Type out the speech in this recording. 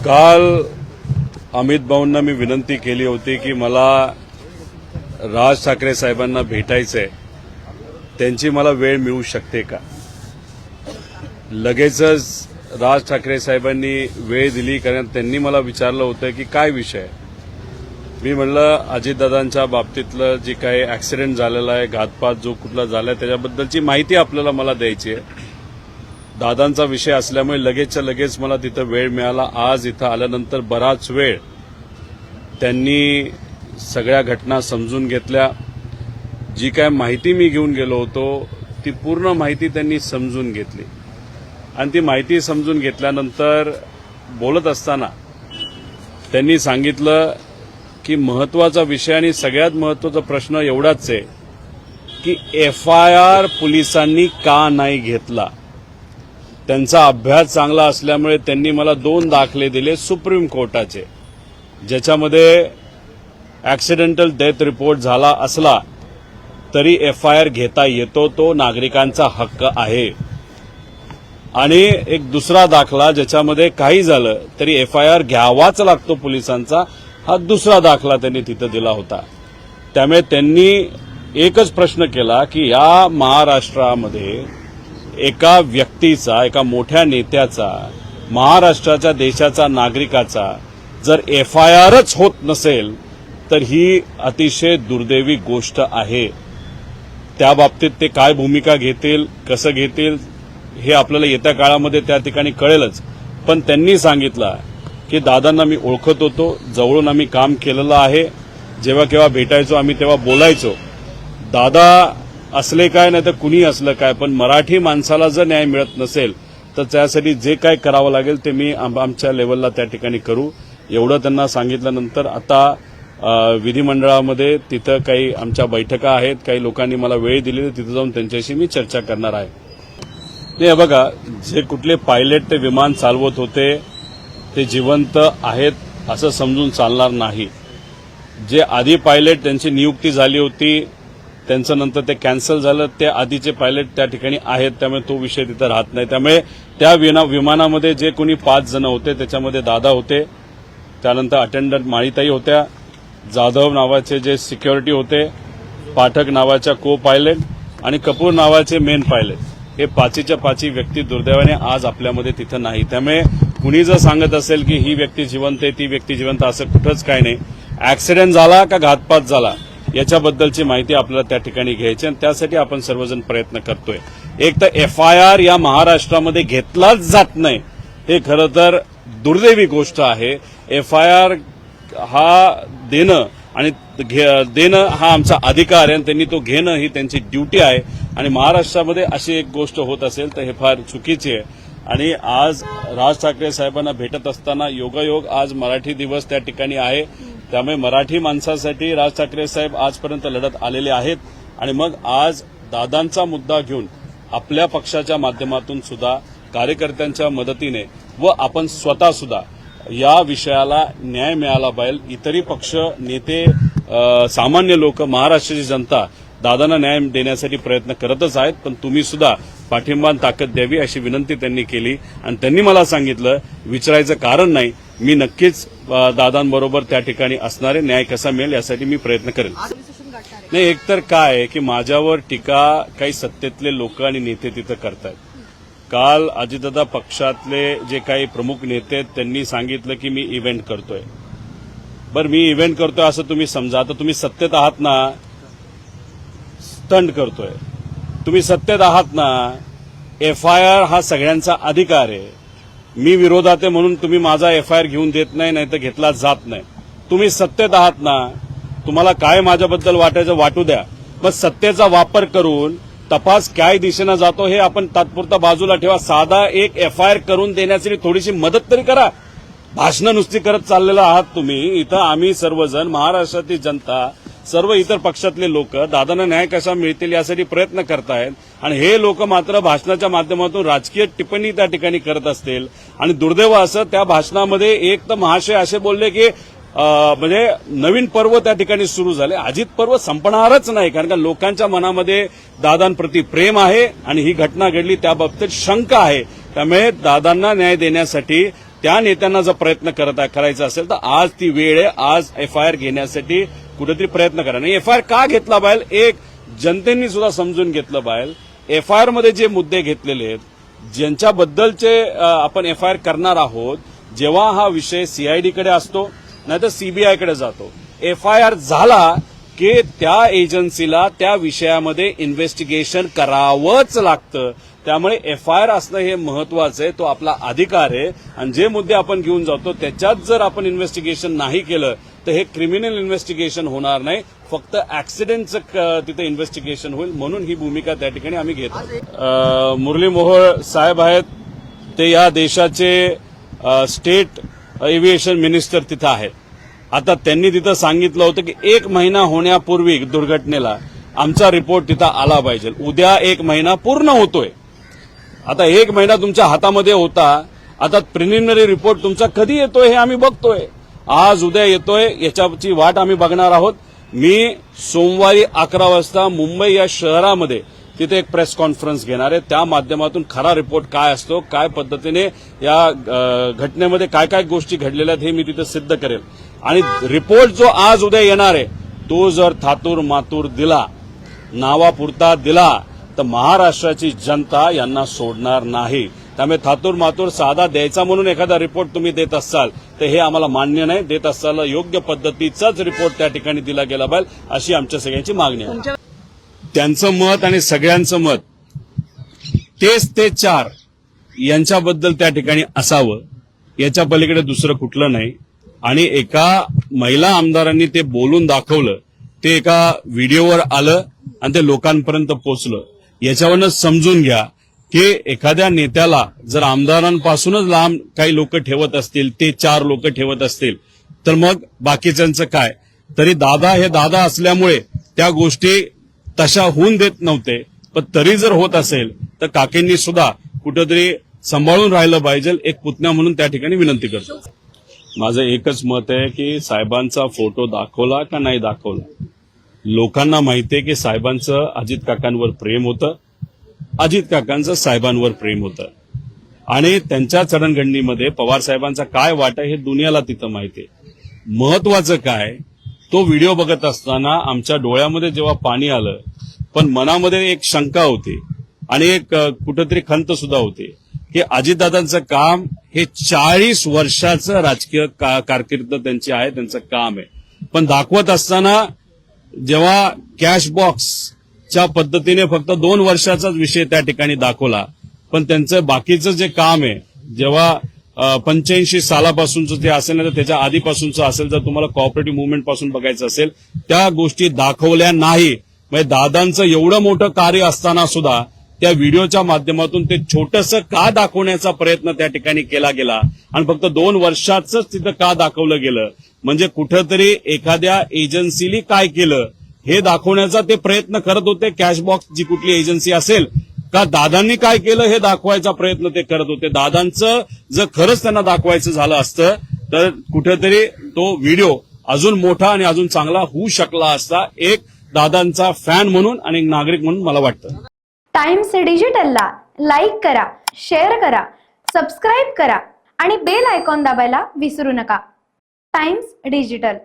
काल अमित भाऊंना मी विनंती केली होती की मला राज ठाकरे साहेबांना भेटायचंय, त्यांची मला वेळ मिळू शकते का. लगेचच राज ठाकरे साहेबांनी वेळ दिली, कारण त्यांनी मला विचारलं होतं की काय विषय. मी म्हणलं अजितदादांच्या बाबतीतलं जे काही ऍक्सिडेंट झालेला आहे, घातपात जो कुठला झालाय, त्याच्याबद्दलची माहिती आपल्याला मला द्यायची आहे. दादांचा विषय असल्यामुळे लगेचच्या लगेच मला तिथं वेळ मिळाला. आज इथं आल्यानंतर बराच वेळ त्यांनी सगळ्या घटना समजून घेतल्या. जी काय माहिती मी घेऊन गेलो होतो ती पूर्ण माहिती त्यांनी समजून घेतली आणि ती माहिती समजून घेतल्यानंतर बोलत असताना त्यांनी सांगितलं की महत्वाचा विषय आणि सगळ्यात महत्वाचा प्रश्न एवढाच आहे की FIR पोलिसांनी का नाही घेतला. त्यांचा अभ्यास चांगला असल्यामुळे त्यांनी मला 2 दाखले दिले सुप्रीम कोर्टाचे, ज्याच्यामध्ये ऍक्सिडेंटल डेथ रिपोर्ट झाला असला तरी FIR घेता येतो, तो नागरिकांचा हक्क आहे. आणि एक दुसरा दाखला ज्याच्यामध्ये काही झालं तरी FIR घ्यावाच लागतो पोलिसांचा, हा दुसरा दाखला त्यांनी तिथं दिला होता. त्यामुळे त्यांनी एकच प्रश्न केला की या महाराष्ट्रामध्ये एका व्यक्तीचा, एका मोठ्या नेत्याचा, महाराष्ट्राच्या देशाचा नागरिकाचा जर FIRच होत नसेल तर ही अतिशय दुर्दैवी गोष्ट आहे. त्या बाबतीत ते काय भूमिका घेतील, कसं घेतील हे आपल्याला येत्या काळामध्ये त्या ठिकाणी कळेलच. पण त्यांनी सांगितलं की दादांना मी ओळखत होतो, जवळून आम्ही काम केलेलं आहे, जेव्हा केव्हा भेटायचो आम्ही तेव्हा बोलायचो. दादा असले काय नाही तर कुणी असलं काय, पण मराठी माणसाला जर न्याय मिळत नसेल तर त्यासाठी जे काय करावं लागेल ते मी आमच्या लेवलला त्या ठिकाणी करू, एवढं त्यांना सांगितल्यानंतर आता विधिमंडळामध्ये तिथं काही आमच्या बैठका आहेत, काही लोकांनी मला वेळ दिली, तिथं जाऊन त्यांच्याशी मी चर्चा करणार आहे. हे बघा, जे कुठले पायलट ते विमान चालवत होते ते जिवंत आहेत असं समजून चालणार नाही. जे आधी पायलट त्यांची नियुक्ती झाली होती, त्यांचं नंतर ते कॅन्सल झालं, ते आधीचे पायलट त्या ठिकाणी आहेत, त्यामुळे तो विषय तिथं राहत नाही. त्यामुळे त्या विमानामध्ये जे कोणी 5 जण होते त्याच्यामध्ये दादा होते, त्यानंतर अटेंडंट माळीताई होत्या, जाधव नावाचे जे सिक्युरिटी होते, पाठक नावाच्या को पायलट आणि कपूर नावाचे मेन पायलट, हे 5च्या 5 व्यक्ती दुर्दैवाने आज आपल्यामध्ये तिथं नाही. त्यामुळे कुणी जर सांगत असेल की ही व्यक्ती जिवंत आहे, ती व्यक्ती जिवंत, असं कुठंच काय नाही. ऍक्सिडेंट झाला का घातपात झाला याच्याबद्दलची माहिती आपल्याला त्या ठिकाणी घ्यायची आणि त्यासाठी आपण सर्वजण प्रयत्न करतोय. एक तर FIR या महाराष्ट्रामध्ये घेतलाच जात नाही, हे खरं तर दुर्दैवी गोष्ट आहे. FIR हा देणं आणि देणं हा आमचा अधिकार आहे आणि त्यांनी तो घेणं ही त्यांची ड्युटी आहे. आणि महाराष्ट्रामध्ये अशी एक गोष्ट होत असेल तर हे फार चुकीची आहे. आणि आज राज ठाकरे साहेबांना भेटत असताना योगायोग आज मराठी दिवस त्या ठिकाणी आहे, त्यामुळे मराठी माणसासाठी राज ठाकरे साहेब आजपर्यंत लढत आलेले आहेत. आणि मग आज दादांचा मुद्दा घेऊन आपल्या पक्षाच्या माध्यमातून सुद्धा, कार्यकर्त्यांच्या मदतीने व आपण स्वतः सुद्धा या विषयाला न्याय मिळाला पाहिजे. इतरही पक्ष, नेते, सामान्य लोक, महाराष्ट्राची जनता दादांना न्याय देण्यासाठी प्रयत्न करतच आहेत, पण तुम्ही सुद्धा पाठिंबा ताकद द्यावी अशी विनंती त्यांनी केली. आणि त्यांनी मला सांगितलं, विचारायचं कारण नाही, मी नक्कीच दादांबरोबर त्या ठिकाणी असणारे, न्याय कसा मिळेल यासाठी मी प्रयत्न करेन. नाही, एकतर काय आहे की माझ्यावर टीका काही सत्तेतले लोक आणि नेते तिथं करतायत. काल अजितदादा पक्षातले जे काही प्रमुख नेते आहेत त्यांनी सांगितलं की मी इव्हेंट करतोय. बरं, मी इव्हेंट करतोय असं तुम्ही समजा, आता तुम्ही सत्तेत आहात ना, स्टंट करतोय, तुम्ही सत्तेत आहात ना, FIR हा सगळ्यांचा अधिकार आहे. मी विरोधात आहे म्हणून तुम्ही माझा FIR घेऊन देत नाही, नाही तर घेतला जात नाही. तुम्ही सत्तेत आहात ना, तुम्हाला काय माझ्याबद्दल वाटायचं वाटू द्या, मग सत्तेचा वापर करून तपास काय दिशेनं जातो हे आपण तात्पुरता बाजूला ठेवा. साधा एक FIR करून देण्यासाठी थोडीशी मदत तरी करा. भाषणं नुसती करत चाललेला आहात तुम्ही. इथं आम्ही सर्वजण, महाराष्ट्रातील जनता, सर्व इतर पक्षातले लोक दादांना न्याय कसा मिळतील यासाठी प्रयत्न करतायत आणि हे लोक मात्र भाषणाच्या माध्यमातून राजकीय टिप्पणी त्या ठिकाणी करत असतील. आणि दुर्दैव असं त्या भाषणामध्ये एक तर महाशय असे बोलले की म्हणजे नवीन पर्व त्या ठिकाणी सुरू झाले. अजित पर्व संपणारच नाही, कारण का लोकांच्या मनामध्ये दादांप्रती प्रेम आहे आणि ही घटना घडली त्याबाबतीत शंका आहे. त्यामुळे दादांना न्याय देण्यासाठी त्या नेत्यांना जर प्रयत्न करायचा असेल तर आज ती वेळ आहे. आज एफआयआर घेण्यासाठी कुठेतरी प्रयत्न करा. आणि एफआयआर का घेतला पाहिजे एक जनतेने सुद्धा समजून घेतलं पाहिजे. एफआयआर मध्ये जे मुद्दे घेतलेले आहेत, ज्यांच्याबद्दलचे आपण एफआयआर करणार आहोत, जेव्हा हा विषय सीआयडीकडे असतो नाहीतर सीबीआयकडे जातो, एफआयआर झाला की त्या एजन्सीला त्या विषयामध्ये इन्व्हेस्टिगेशन करावंच लागतं. त्यामुळे एफआयआर असणं हे महत्वाचं आहे, तो आपला अधिकार आहे. आणि जे मुद्दे आपण घेऊन जातो त्याच्यात जर आपण इन्व्हेस्टिगेशन नाही केलं तर हे क्रिमिनल इन्व्हेस्टिगेशन होणार नाही, फक्त ऍक्सिडेंटचं तिथे इन्व्हेस्टिगेशन होईल. म्हणून ही भूमिका त्या ठिकाणी आम्ही घेतो. मुरली मोहोळ साहेब आहेत, ते या देशाचे स्टेट एव्हिएशन मिनिस्टर तिथं आहेत. आता त्यांनी तिथं सांगितलं होतं की 1 महिना होण्यापूर्वी दुर्घटनेला आमचा रिपोर्ट तिथं आला पाहिजे. उद्या 1 महिना पूर्ण होतोय. आता 1 महिना तुमच्या हातामध्ये होता. आता प्रिलिमिनरी रिपोर्ट तुमचा कधी येतोय हे आम्ही बघतोय. आज उद्या येतोय, याच्याची वाट आम्ही बघणार आहोत. मी सोमवारी 11 वाजता मुंबई या शहरामध्ये तिथे एक प्रेस कॉन्फरन्स घेणार आहे. त्या माध्यमातून खरा रिपोर्ट काय असतो, काय पद्धतीने या घटनेमध्ये काय काय गोष्टी घडलेल्या आहेत हे मी तिथे सिद्ध करेल. आणि रिपोर्ट जो आज उद्या येणार आहे तो जर थातूर मातूर दिला, नावापुरता दिला, तर महाराष्ट्राची जनता यांना सोडणार नाही. त्यामुळे थातूर मातूर साधा द्यायचा म्हणून एखादा रिपोर्ट तुम्ही देत असाल तर हे आम्हाला मान्य नाही. देत असताना योग्य पद्धतीचाच रिपोर्ट त्या ठिकाणी दिला गेला पाहिजे, अशी आमच्या सगळ्यांची मागणी आहे. त्यांचं मत आणि सगळ्यांचं मत तेच ते 4 यांच्याबद्दल त्या ठिकाणी असावं, याच्या पलीकडे दुसरं कुठलं नाही. आणि एका महिला आमदारांनी ते बोलून दाखवलं, ते एका व्हिडिओवर आलं आणि ते लोकांपर्यंत पोहोचलं. याच्यावरनं समजून घ्या की एखाद्या नेत्याला जर आमदारांपासूनच लांब काही लोक ठेवत असतील, ते 4 लोक ठेवत असतील, तर मग बाकीच्यांचं काय. तरी दादा हे दादा असल्यामुळे त्या गोष्टी तशा होऊन देत नव्हते. पण तरी जर होत असेल तर काकींनी सुद्धा कुठेतरी सांभाळून राहिलं पाहिजे, एक पुतण्या म्हणून त्या ठिकाणी विनंती करतो. माझं एकच मत आहे की साहेबांचा फोटो दाखवला का नाही दाखवला, लोकांना माहिती आहे की साहेबांचं अजित काकांवर प्रेम होतं, अजित काकांचं साहेबांवर प्रेम होतं. आणि त्यांच्या जडणघडणीमध्ये पवार साहेबांचा काय वाटा हे दुनियाला तिथं माहिती आहे. महत्वाचं काय, तो व्हिडिओ बघत असताना आमच्या डोळ्यामध्ये जेव्हा पाणी आलं, पण मनामध्ये एक शंका होती आणि एक कुठेतरी खंत सुद्धा होती की अजितदादांचं काम हे 40 वर्षाचं राजकीय कारकीर्द त्यांची आहे, त्यांचं काम आहे. पण दाखवत असताना जेव्हा कॅश बॉक्सच्या पद्धतीने फक्त 2 वर्षाचाच विषय त्या ठिकाणी दाखवला, पण त्यांचं बाकीचं जे काम आहे, जेव्हा 85 सालापासूनचं ते असेल ना तर त्याच्या आधीपासूनचं असेल, जर तुम्हाला कॉपरेटिव्ह मुवमेंट पासून बघायचं असेल, त्या गोष्टी दाखवल्या नाही. म्हणजे दादांचं एवढं मोठं कार्य असताना सुद्धा त्या व्हिडिओच्या माध्यमातून ते छोटंसं का दाखवण्याचा प्रयत्न त्या ठिकाणी केला गेला आणि फक्त 2 वर्षाच तिथं का दाखवलं गेलं. म्हणजे कुठंतरी एखाद्या एजन्सीने काय केलं हे दाखवण्याचा ते प्रयत्न करत होते. कॅशबॉक्स जी कुठली एजन्सी असेल का दादांनी काय केलं हे दाखवायचा प्रयत्न ते करत होते. दादांचं जर खरंच त्यांना दाखवायचं झालं असतं तर कुठेतरी तो व्हिडिओ अजून मोठा आणि अजून चांगला होऊ शकला असता, एक दादांचा फॅन म्हणून आणि एक नागरिक म्हणून मला वाटतं. टाइम्स डिजिटलला लाईक करा, शेअर करा, सबस्क्राईब करा आणि बेल आयकॉन दाबायला विसरू नका. Times digital.